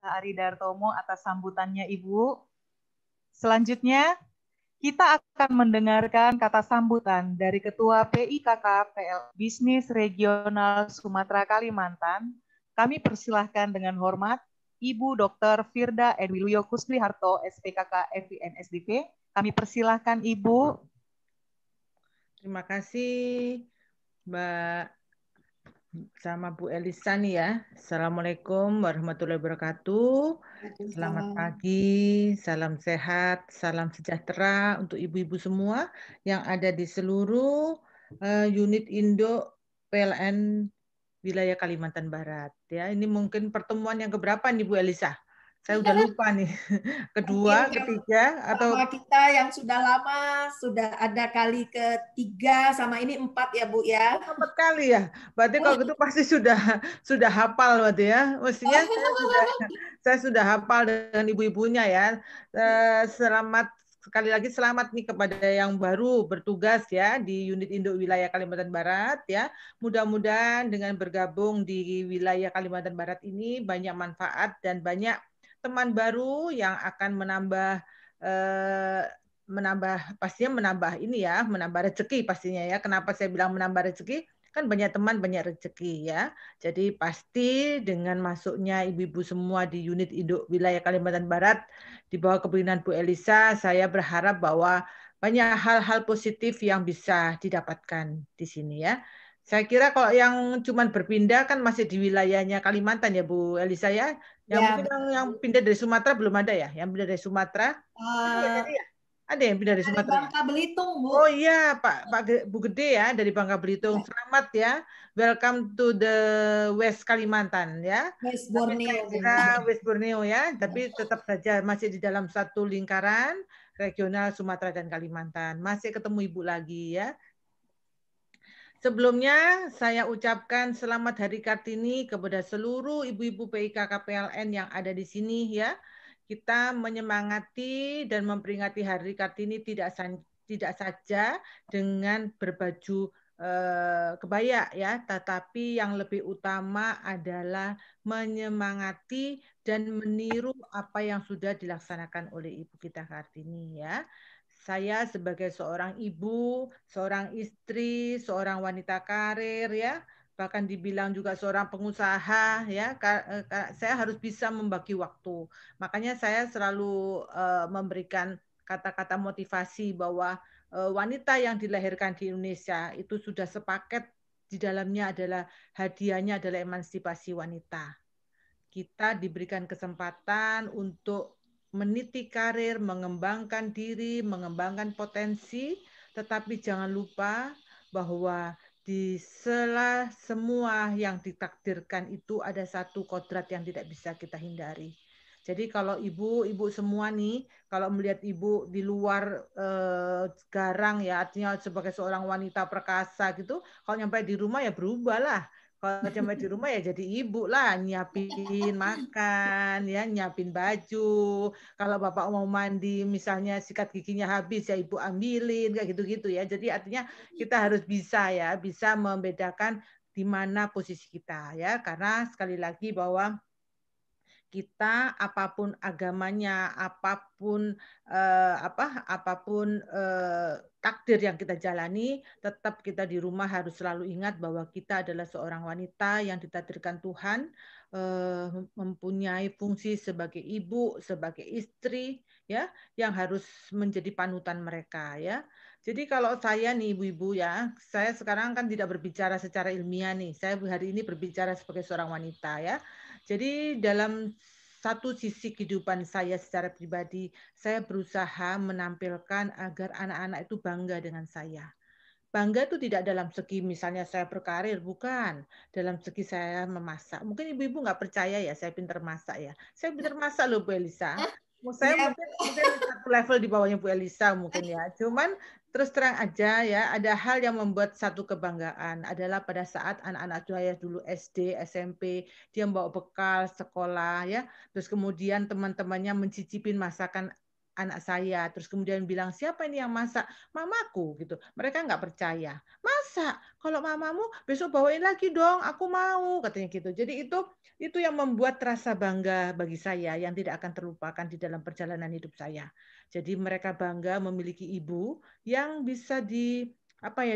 Ari Dartomo atas sambutannya Ibu. Selanjutnya, kita akan mendengarkan kata sambutan dari Ketua PIKK PL Bisnis Regional Sumatera Kalimantan. Kami persilahkan dengan hormat Ibu Dr. Firda Edwiluyo Kusliharto, SPKK FIN SDP. Kami persilahkan Ibu. Terima kasih Mbak sama Bu Elisa nih ya. Assalamualaikum warahmatullahi wabarakatuh. Selamat pagi, salam sehat, salam sejahtera untuk ibu-ibu semua yang ada di seluruh unit Indo PLN wilayah Kalimantan Barat. Ya, ini mungkin pertemuan yang keberapa nih Bu Elisa? Saya udah lupa nih. Kedua, ketiga, atau sama kita yang sudah lama sudah ada kali ketiga, sama ini 4 ya Bu ya. 4 kali ya. Berarti kalau gitu pasti sudah hafal berarti ya. Mestinya saya sudah hafal dengan ibu-ibunya ya. Selamat sekali lagi selamat nih kepada yang baru bertugas ya di unit Indo wilayah Kalimantan Barat ya. Mudah-mudahan dengan bergabung di wilayah Kalimantan Barat ini banyak manfaat dan banyak teman baru yang akan pastinya menambah ini ya, menambah rezeki pastinya ya. Kenapa saya bilang menambah rezeki? Kan banyak teman, banyak rezeki ya. Jadi pasti dengan masuknya ibu-ibu semua di unit Indo wilayah Kalimantan Barat di bawah kepemimpinan Bu Elisa, saya berharap bahwa banyak hal-hal positif yang bisa didapatkan di sini ya. Saya kira kalau yang cuman berpindah kan masih di wilayahnya Kalimantan ya Bu Elisa ya. Yang Ya, mungkin yang pindah dari Sumatera belum ada ya. Yang pindah dari Sumatera ada yang pindah dari dari Sumatera ya? Bangka Belitung Bu. Oh iya, Bu Gede ya dari Bangka Belitung. Selamat ya. Welcome to the West Kalimantan ya. West Tapi saya Borneo Bu. kira West Borneo ya, tapi tetap saja masih di dalam satu lingkaran regional Sumatera dan Kalimantan. Masih ketemu Ibu lagi ya. Sebelumnya saya ucapkan selamat Hari Kartini kepada seluruh ibu-ibu PIKK PLN yang ada di sini ya. Kita menyemangati dan memperingati Hari Kartini tidak saja dengan berbaju kebaya ya, tetapi yang lebih utama adalah menyemangati dan meniru apa yang sudah dilaksanakan oleh Ibu kita Kartini ya. Saya sebagai seorang ibu, seorang istri, seorang wanita karir ya, bahkan dibilang juga seorang pengusaha ya, saya harus bisa membagi waktu. Makanya saya selalu memberikan kata-kata motivasi bahwa wanita yang dilahirkan di Indonesia itu sudah sepaket di dalamnya adalah hadiahnya adalah emansipasi wanita. Kita diberikan kesempatan untuk meniti karir, mengembangkan diri, mengembangkan potensi, tetapi jangan lupa bahwa di sela semua yang ditakdirkan itu ada satu kodrat yang tidak bisa kita hindari. Jadi kalau ibu semua nih, kalau melihat ibu di luar garang ya, artinya sebagai seorang wanita perkasa gitu, kalau nyampe di rumah ya berubah lah. Kalau sampai di rumah ya jadi ibu lah, nyiapin makan, ya nyiapin baju. Kalau bapak mau mandi, misalnya sikat giginya habis ya ibu ambilin, kayak gitu-gitu ya. Jadi artinya kita harus bisa ya, bisa membedakan di mana posisi kita ya. Karena sekali lagi bahwa kita apapun agamanya, apapun takdir yang kita jalani, tetap kita di rumah harus selalu ingat bahwa kita adalah seorang wanita yang ditakdirkan Tuhan, mempunyai fungsi sebagai ibu, sebagai istri, ya, yang harus menjadi panutan mereka, ya. Jadi kalau saya nih ibu-ibu ya, saya sekarang kan tidak berbicara secara ilmiah nih, saya hari ini berbicara sebagai seorang wanita ya. Jadi dalam satu sisi kehidupan saya secara pribadi, saya berusaha menampilkan agar anak-anak itu bangga dengan saya. Bangga itu tidak dalam segi misalnya saya berkarir, bukan. Dalam segi saya memasak. Mungkin ibu-ibu nggak percaya ya, saya pintar masak ya. Saya pintar masak loh Bu Elisa. Saya Iya, mungkin satu level di bawahnya Bu Elisa mungkin ya. Cuman terus terang aja ya, ada hal yang membuat satu kebanggaan adalah pada saat anak-anak saya dulu SD, SMP, dia membawa bekal sekolah ya. Terus kemudian teman-temannya mencicipin masakan anak saya, terus kemudian bilang, siapa ini yang masak? Mamaku gitu. Mereka nggak percaya. Masa? Kalau mamamu besok bawain lagi dong, aku mau, katanya gitu. Jadi itu yang membuat rasa bangga bagi saya yang tidak akan terlupakan di dalam perjalanan hidup saya. Jadi mereka bangga memiliki ibu yang bisa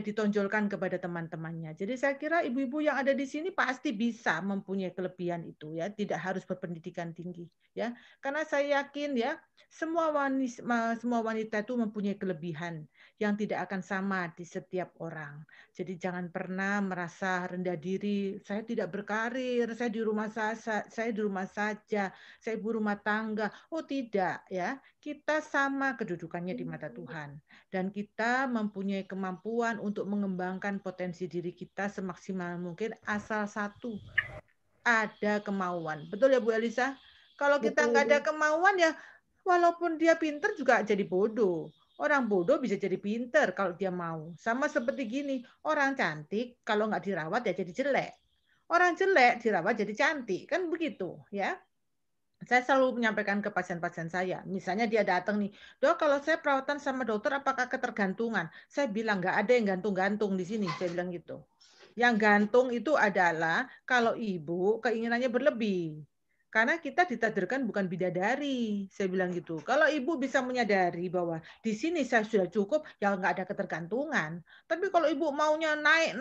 ditonjolkan kepada teman-temannya. Jadi saya kira ibu-ibu yang ada di sini pasti bisa mempunyai kelebihan itu ya, tidak harus berpendidikan tinggi ya. Karena saya yakin ya, semua wanita itu mempunyai kelebihan yang tidak akan sama di setiap orang. Jadi jangan pernah merasa rendah diri, saya tidak berkarir, saya di rumah saja, saya ibu rumah tangga. Oh tidak ya, kita sama kedudukannya di mata Tuhan. Dan kita mempunyai kemampuan untuk mengembangkan potensi diri kita semaksimal mungkin asal satu, ada kemauan. Betul ya Bu Elisa? Kalau kita nggak ada kemauan ya walaupun dia pinter juga jadi bodoh. Orang bodoh bisa jadi pinter kalau dia mau. Sama seperti gini, orang cantik kalau nggak dirawat ya jadi jelek. Orang jelek dirawat jadi cantik. Kan begitu ya. Saya selalu menyampaikan ke pasien-pasien saya. Misalnya dia datang nih, dok kalau saya perawatan sama dokter apakah ketergantungan? Saya bilang nggak ada yang gantung-gantung di sini. Saya bilang gitu. Yang gantung itu adalah kalau ibu keinginannya berlebih. Karena kita ditakdirkan bukan bidadari, saya bilang gitu. Kalau ibu bisa menyadari bahwa di sini saya sudah cukup, ya nggak ada ketergantungan. Tapi kalau ibu maunya naik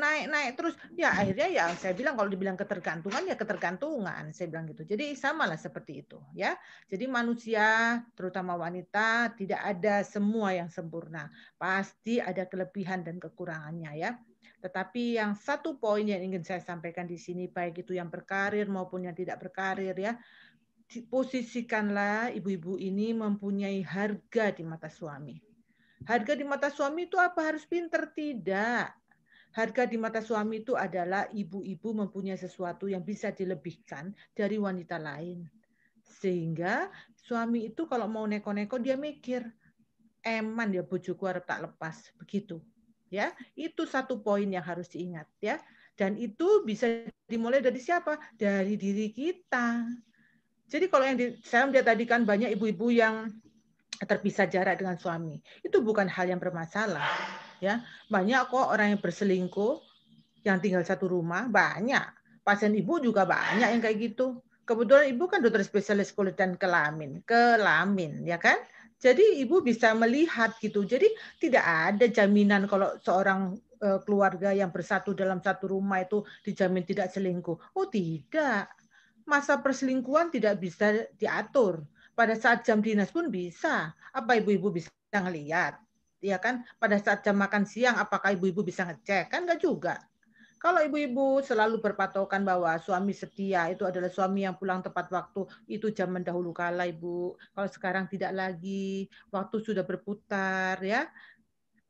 terus, ya akhirnya ya saya bilang kalau dibilang ketergantungan, ya ketergantungan, saya bilang gitu. Jadi samalah seperti itu, ya. Jadi manusia, terutama wanita, tidak ada semua yang sempurna. Pasti ada kelebihan dan kekurangannya, ya. Tetapi yang satu poin yang ingin saya sampaikan di sini, baik itu yang berkarir maupun yang tidak berkarir ya, posisikanlah ibu-ibu ini mempunyai harga di mata suami. Harga di mata suami itu apa? Harus pinter? Tidak. Harga di mata suami itu adalah ibu-ibu mempunyai sesuatu yang bisa dilebihkan dari wanita lain. Sehingga suami itu kalau mau neko-neko dia mikir, eman ya bojoku arep tak lepas, begitu. Ya, itu satu poin yang harus diingat ya. Dan itu bisa dimulai dari siapa? Dari diri kita. Jadi kalau yang saya melihat tadi kan banyak ibu-ibu yang terpisah jarak dengan suami. Itu bukan hal yang bermasalah. Ya, banyak kok orang yang berselingkuh yang tinggal satu rumah, banyak. Pasien ibu juga banyak yang kayak gitu. Kebetulan ibu kan dokter spesialis kulit dan kelamin, ya kan? Jadi ibu bisa melihat gitu. Jadi tidak ada jaminan kalau seorang keluarga yang bersatu dalam satu rumah itu dijamin tidak selingkuh. Oh tidak. Masa perselingkuhan tidak bisa diatur. Pada saat jam dinas pun bisa. Apa ibu-ibu bisa ngelihat? Ya kan? Pada saat jam makan siang apakah ibu-ibu bisa ngecek? Kan enggak juga. Kalau ibu-ibu selalu berpatokan bahwa suami setia itu adalah suami yang pulang tepat waktu, itu zaman dahulu kala, Ibu. Kalau sekarang tidak lagi, waktu sudah berputar ya.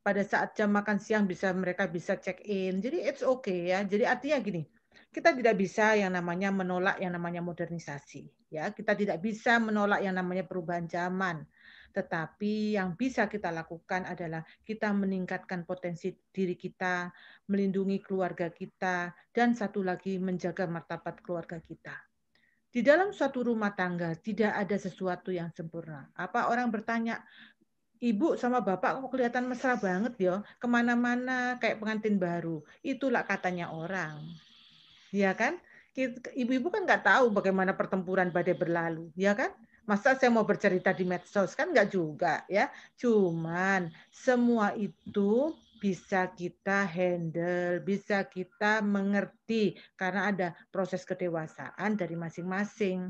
Pada saat jam makan siang mereka bisa check in. Jadi it's okay ya. Jadi artinya gini, kita tidak bisa yang namanya menolak yang namanya modernisasi ya. Kita tidak bisa menolak yang namanya perubahan zaman. Tetapi yang bisa kita lakukan adalah kita meningkatkan potensi diri kita, melindungi keluarga kita, dan satu lagi menjaga martabat keluarga kita. Di dalam suatu rumah tangga tidak ada sesuatu yang sempurna. Apa orang bertanya, ibu sama bapak kok kelihatan mesra banget ya, kemana-mana kayak pengantin baru. Itulah katanya orang. Ya kan? Ibu-ibu kan nggak tahu bagaimana pertempuran badai berlalu, ya kan? Masa saya mau bercerita di medsos kan nggak juga ya. Cuman semua itu bisa kita handle, bisa kita mengerti karena ada proses kedewasaan dari masing-masing.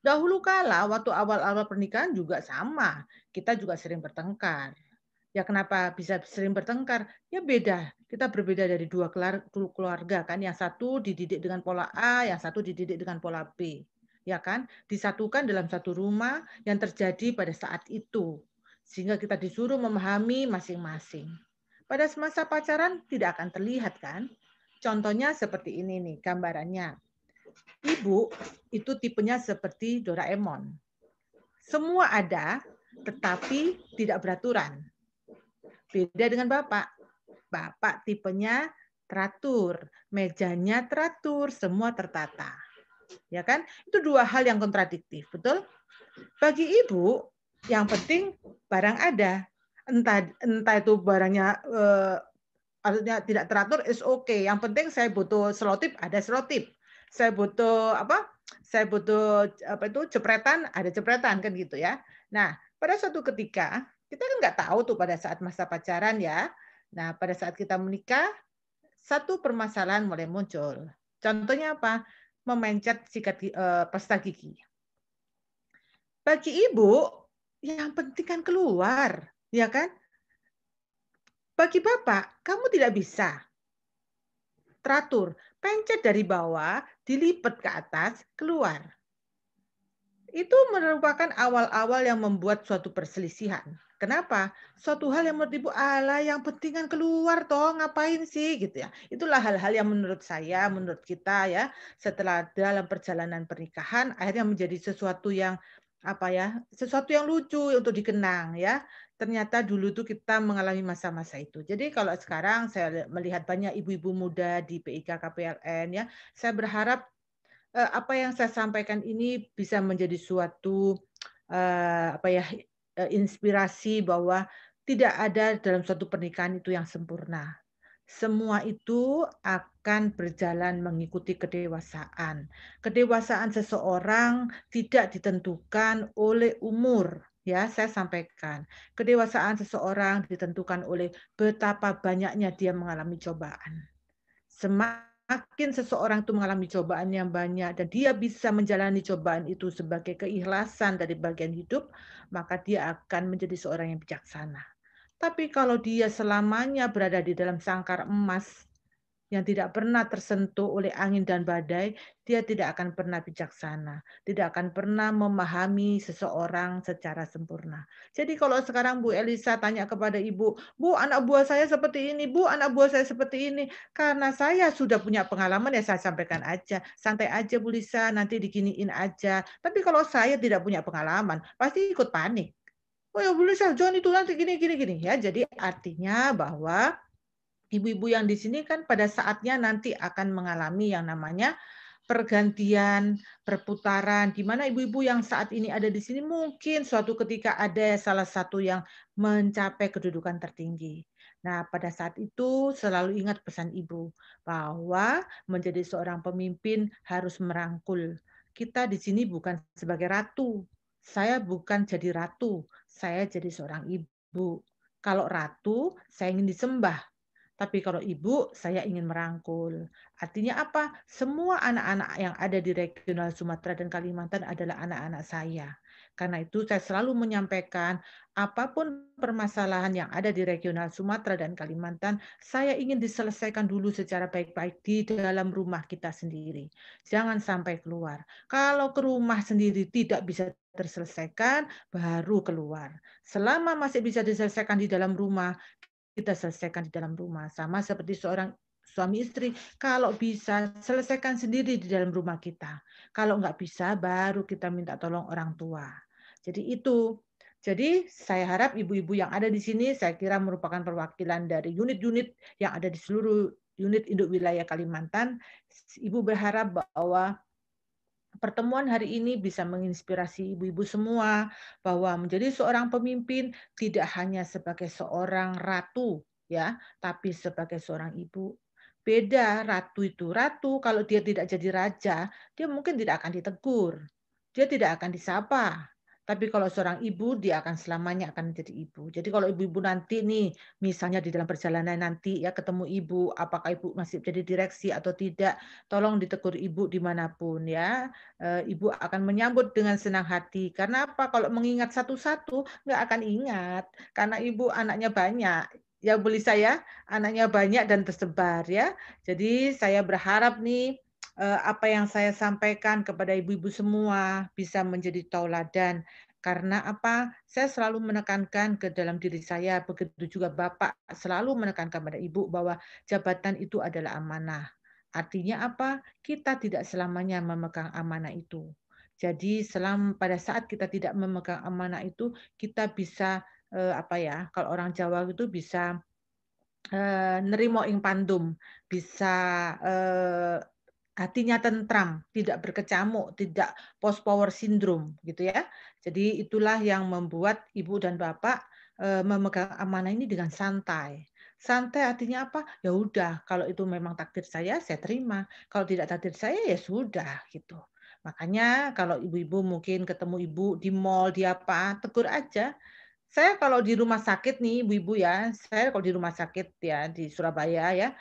Dahulu kala waktu awal-awal pernikahan juga sama, kita juga sering bertengkar. Ya kenapa bisa sering bertengkar? Ya beda. Kita berbeda dari dua keluarga kan. Yang satu dididik dengan pola A, yang satu dididik dengan pola B. Ya kan? Disatukan dalam satu rumah yang terjadi pada saat itu. Sehingga kita disuruh memahami masing-masing. Pada masa pacaran tidak akan terlihat kan? Contohnya seperti ini nih gambarannya. Ibu itu tipenya seperti Doraemon. Semua ada, tetapi tidak beraturan. Beda dengan Bapak. Bapak tipenya teratur, mejanya teratur, semua tertata. Ya kan? Itu dua hal yang kontradiktif, betul? Bagi ibu, Yang penting barang ada. Entah itu barangnya artinya tidak teratur is okay. Yang penting saya butuh selotip, ada selotip. Saya butuh apa? Saya butuh apa itu jepretan, ada jepretan kan gitu ya. Nah, pada suatu ketika kita kan nggak tahu tuh pada saat masa pacaran ya. Nah, pada saat kita menikah, satu permasalahan mulai muncul. Contohnya apa? Memencet sikat pasta gigi. Bagi ibu, yang penting kan keluar, ya kan? Bagi bapak, kamu tidak bisa teratur. Pencet dari bawah, dilipat ke atas, keluar. Itu merupakan awal-awal yang membuat suatu perselisihan. Kenapa? Suatu hal yang menurut ibu, alah yang penting kan keluar toh, ngapain sih gitu ya. Itulah hal-hal yang menurut saya, menurut kita ya, setelah dalam perjalanan pernikahan akhirnya menjadi sesuatu yang apa ya, sesuatu yang lucu untuk dikenang ya. Ternyata dulu tuh kita mengalami masa-masa itu. Jadi kalau sekarang saya melihat banyak ibu-ibu muda di PIK KPLN ya, saya berharap apa yang saya sampaikan ini bisa menjadi suatu apa ya inspirasi bahwa tidak ada dalam suatu pernikahan itu yang sempurna. Semua itu akan berjalan mengikuti kedewasaan. Kedewasaan seseorang tidak ditentukan oleh umur, ya saya sampaikan. Kedewasaan seseorang ditentukan oleh betapa banyaknya dia mengalami cobaan. Semakin seseorang itu mengalami cobaan yang banyak dan dia bisa menjalani cobaan itu sebagai keikhlasan dari bagian hidup, maka dia akan menjadi seorang yang bijaksana. Tapi kalau dia selamanya berada di dalam sangkar emas yang tidak pernah tersentuh oleh angin dan badai, dia tidak akan pernah bijaksana, tidak akan pernah memahami seseorang secara sempurna. Jadi kalau sekarang Bu Elisa tanya kepada Ibu, Bu, anak buah saya seperti ini, Bu, anak buah saya seperti ini, karena saya sudah punya pengalaman ya saya sampaikan aja, santai aja Bu Lisa, nanti diginiin aja. Tapi kalau saya tidak punya pengalaman, pasti ikut panik. Oh ya Bu Lisa, jangan itu nanti gini gini gini ya. Jadi artinya bahwa ibu-ibu yang di sini kan pada saatnya nanti akan mengalami yang namanya pergantian, perputaran, di mana ibu-ibu yang saat ini ada di sini mungkin suatu ketika ada salah satu yang mencapai kedudukan tertinggi. Nah, pada saat itu selalu ingat pesan ibu bahwa menjadi seorang pemimpin harus merangkul. Kita di sini bukan sebagai ratu. Saya bukan jadi ratu, saya jadi seorang ibu. Kalau ratu, saya ingin disembah. Tapi kalau ibu, saya ingin merangkul. Artinya apa? Semua anak-anak yang ada di regional Sumatera dan Kalimantan adalah anak-anak saya. Karena itu saya selalu menyampaikan apapun permasalahan yang ada di regional Sumatera dan Kalimantan, saya ingin diselesaikan dulu secara baik-baik di dalam rumah kita sendiri. Jangan sampai keluar. Kalau ke rumah sendiri tidak bisa terselesaikan, baru keluar. Selama masih bisa diselesaikan di dalam rumah, kita selesaikan di dalam rumah. Sama seperti seorang suami istri, kalau bisa selesaikan sendiri di dalam rumah kita. Kalau nggak bisa, baru kita minta tolong orang tua. Jadi itu. Jadi saya harap ibu-ibu yang ada di sini, saya kira merupakan perwakilan dari unit-unit yang ada di seluruh unit induk wilayah Kalimantan. Ibu berharap bahwa pertemuan hari ini bisa menginspirasi ibu-ibu semua bahwa menjadi seorang pemimpin tidak hanya sebagai seorang ratu ya, tapi sebagai seorang ibu. Beda ratu itu. Ratu kalau dia tidak jadi raja, dia mungkin tidak akan ditegur. Dia tidak akan disapa. Tapi kalau seorang ibu, dia akan selamanya akan menjadi ibu. Jadi kalau ibu-ibu nanti nih, misalnya di dalam perjalanan nanti ya ketemu ibu, apakah ibu masih jadi direksi atau tidak, tolong ditegur ibu dimanapun ya. Ibu akan menyambut dengan senang hati. Karena apa? Kalau mengingat satu-satu, nggak akan ingat. Karena ibu anaknya banyak. Ya boleh saya, anaknya banyak dan tersebar ya. Jadi saya berharap nih, apa yang saya sampaikan kepada ibu-ibu semua bisa menjadi tauladan. Karena apa? Saya selalu menekankan ke dalam diri saya, begitu juga Bapak selalu menekankan kepada Ibu bahwa jabatan itu adalah amanah. Artinya apa? Kita tidak selamanya memegang amanah itu. Jadi pada saat kita tidak memegang amanah itu, kita bisa apa ya? Kalau orang Jawa itu bisa nerimo ing pandum, bisa hatinya tentram, tidak berkecamuk, tidak post power syndrome gitu ya. Jadi itulah yang membuat Ibu dan Bapak memegang amanah ini dengan santai. Santai artinya apa? Ya udah, kalau itu memang takdir saya terima. Kalau tidak takdir saya ya sudah gitu. Makanya kalau ibu-ibu mungkin ketemu ibu di mall, di apa, tegur aja. Saya kalau di rumah sakit nih, ibu-ibu ya, saya kalau di rumah sakit ya di Surabaya ya,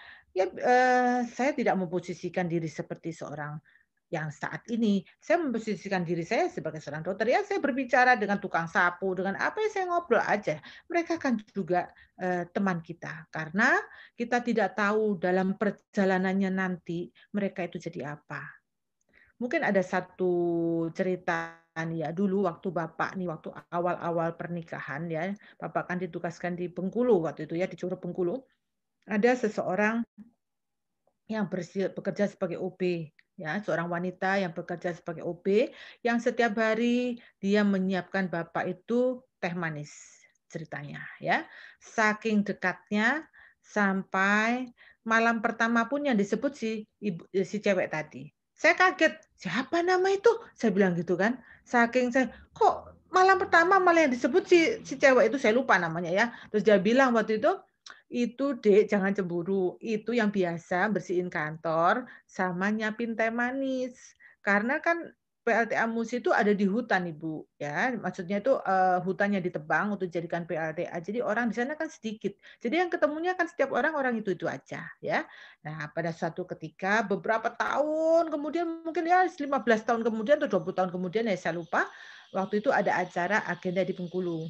saya tidak memposisikan diri seperti seorang yang saat ini. Saya memposisikan diri saya sebagai seorang dokter ya, saya berbicara dengan tukang sapu, dengan apa ya saya ngobrol aja. Mereka kan juga teman kita, karena kita tidak tahu dalam perjalanannya nanti mereka itu jadi apa. Mungkin ada satu cerita nih ya, dulu waktu Bapak nih, waktu awal-awal pernikahan ya, Bapak kan ditugaskan di Bengkulu waktu itu ya, di Curug Bengkulu. Ada seseorang yang bekerja sebagai OB, ya, seorang wanita yang bekerja sebagai OB, yang setiap hari dia menyiapkan Bapak itu teh manis ceritanya ya. Saking dekatnya sampai malam pertama pun yang disebut si cewek tadi. Saya kaget, siapa nama itu? Saya bilang gitu kan. Saking saya, kok malam pertama malah yang disebut si cewek itu, saya lupa namanya ya. Terus dia bilang waktu itu Dek, jangan cemburu. Itu yang biasa bersihin kantor sama nyiapin teh manis. Karena kan PLTA Musi itu ada di hutan, Ibu, ya. Maksudnya itu hutannya ditebang untuk dijadikan PLTA. Jadi orang di sana kan sedikit. Jadi yang ketemunya kan setiap orang itu aja, ya. Nah, pada suatu ketika beberapa tahun kemudian, mungkin ya 15 tahun kemudian atau 20 tahun kemudian, ya saya lupa, waktu itu ada acara agenda di Bengkulu.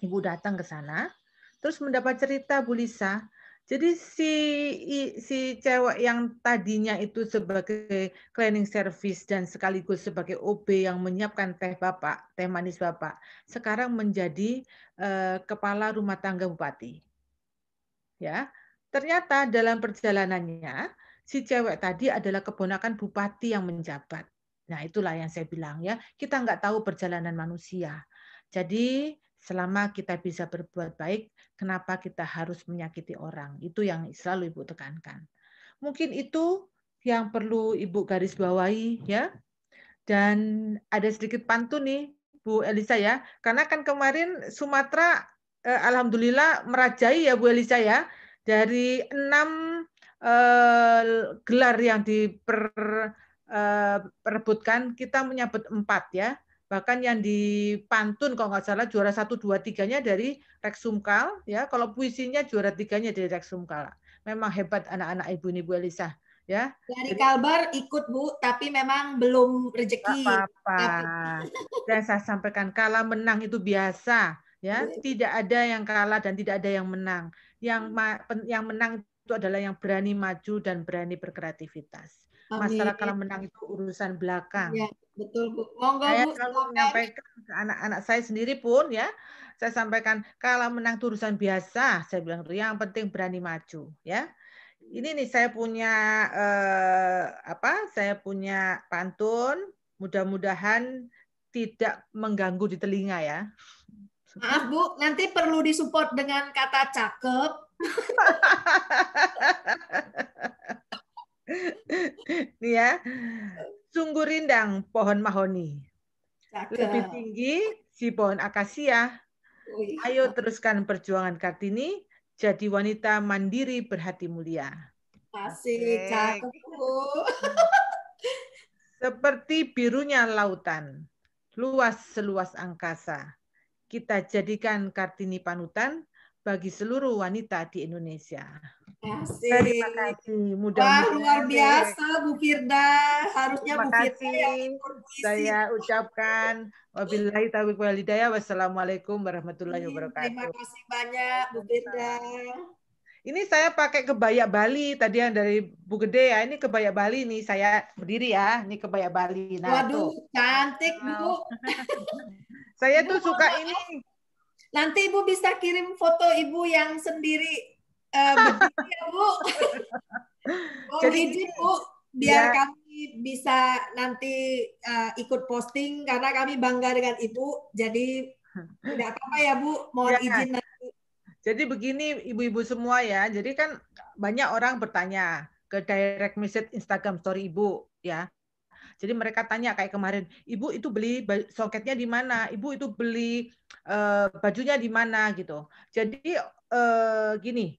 Ibu datang ke sana, terus mendapat cerita Bu Lisa. Jadi si cewek yang tadinya itu sebagai cleaning service dan sekaligus sebagai OB yang menyiapkan teh Bapak, teh manis Bapak, sekarang menjadi kepala rumah tangga bupati. Ya, ternyata dalam perjalanannya si cewek tadi adalah keponakan bupati yang menjabat. Nah, itulah yang saya bilang ya, kita nggak tahu perjalanan manusia. Jadi selama kita bisa berbuat baik, kenapa kita harus menyakiti orang? Itu yang selalu Ibu tekankan. Mungkin itu yang perlu Ibu garis bawahi ya. Dan ada sedikit pantun nih Bu Elisa ya. Karena kan kemarin Sumatera alhamdulillah merajai ya Bu Elisa ya. Dari 6 gelar yang diperebutkan kita menyabet 4 ya. Bahkan yang di pantun kalau nggak salah juara 1, 2, 3-nya dari Rex Sumkal ya. Kalau puisinya juara 3-nya dari Rex Sumkal. Memang hebat anak-anak Ibu ini Bu Elisa ya. Dari Kalbar ikut Bu, tapi memang belum rezeki. Apa-apa. Dan saya sampaikan kalah menang itu biasa ya. Tidak ada yang kalah dan tidak ada yang menang. Yang menang itu adalah yang berani maju dan berani berkreativitas. Masalah kalah menang itu urusan belakang. Ya, betul Bu. Monggo Saya Bu, selalu menyampaikan ke anak-anak saya sendiri pun ya, saya sampaikan kalah menang itu urusan biasa. Saya bilang yang penting berani maju ya. Ini nih saya punya Saya punya pantun. Mudah-mudahan tidak mengganggu di telinga ya. maaf Bu, nanti perlu disupport dengan kata cakep. Nih ya. Sungguh rindang pohon mahoni. Cakep. Lebih tinggi si pohon akasia. Ayo teruskan perjuangan Kartini. Jadi wanita mandiri berhati mulia. Asik, cakep Bu. Seperti birunya lautan, luas seluas angkasa. Kita jadikan Kartini panutan bagi seluruh wanita di Indonesia. Asik. Terima kasih. Wah, luar biasa Bu Firda. Harusnya terima Bu Firda yang kasih. Saya ucapkan wabillahi taufiq wal hidayah. Wassalamualaikum warahmatullahi wabarakatuh. Terima kasih banyak Bu Firda. Ini saya pakai kebaya Bali tadi yang dari Bu Gede ya. Ini kebaya Bali nih, saya berdiri ya. Ini kebaya Bali. Nah, waduh, tuh. Cantik Bu. Saya tuh suka ini. Nanti Ibu bisa kirim foto Ibu yang sendiri berdiri ya Bu. Jadi izin Bu, biar kami bisa nanti ikut posting karena kami bangga dengan Ibu. Jadi tidak apa-apa ya Bu, mohon izin nanti. Jadi begini ibu-ibu semua ya, jadi kan banyak orang bertanya, ke direct message Instagram story Ibu ya. Jadi mereka tanya kayak kemarin, Ibu itu beli songketnya di mana? Ibu itu beli bajunya di mana gitu. Jadi gini,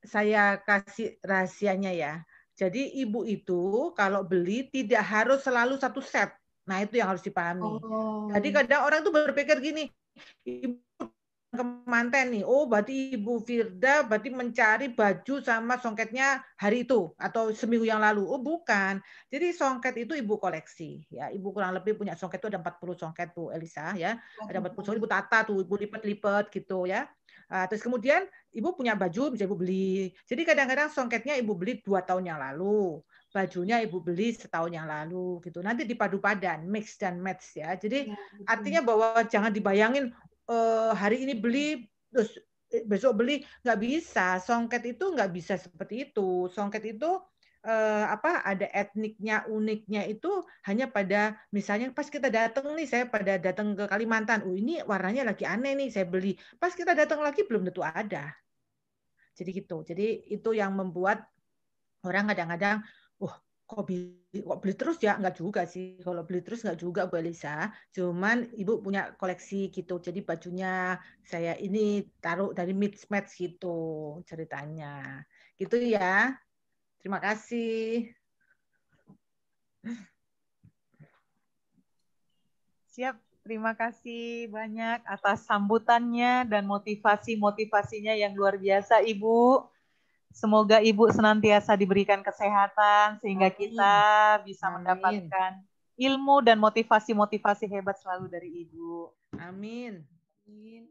saya kasih rahasianya ya. Jadi ibu itu kalau beli tidak harus selalu satu set. Nah itu yang harus dipahami. Jadi kadang orang tuh berpikir gini, ibu kemanten nih, oh berarti Ibu Firda berarti mencari baju sama songketnya hari itu atau seminggu yang lalu. Oh bukan. Jadi songket itu Ibu koleksi ya. Ibu kurang lebih punya songket itu ada 40 songket tuh Elisa ya. Ada 40 songket Ibu tata tuh, Ibu lipat-lipat gitu ya. Terus kemudian Ibu punya baju bisa Ibu beli. Jadi kadang-kadang songketnya Ibu beli 2 tahun yang lalu. Bajunya Ibu beli setahun yang lalu gitu. Nanti dipadu padan, mix dan match ya. Jadi artinya bahwa jangan dibayangin hari ini beli terus besok beli, nggak bisa. Songket itu nggak bisa seperti itu. Songket itu ada etniknya, uniknya itu hanya pada misalnya pas kita datang nih, saya pada datang ke Kalimantan, ini warnanya lagi aneh nih, saya beli. Pas kita datang lagi belum tentu ada. Jadi gitu. Jadi itu yang membuat orang kadang-kadang, kok beli terus ya? Enggak juga sih. Kalau beli terus enggak juga Bu Elisa. Cuman Ibu punya koleksi gitu. Jadi bajunya saya ini taruh dari mix-match gitu ceritanya. Gitu ya. Terima kasih. Siap. Terima kasih banyak atas sambutannya dan motivasi-motivasinya yang luar biasa, Ibu. Semoga Ibu senantiasa diberikan kesehatan sehingga kita bisa mendapatkan ilmu dan motivasi-motivasi hebat selalu dari Ibu. Amin. Amin.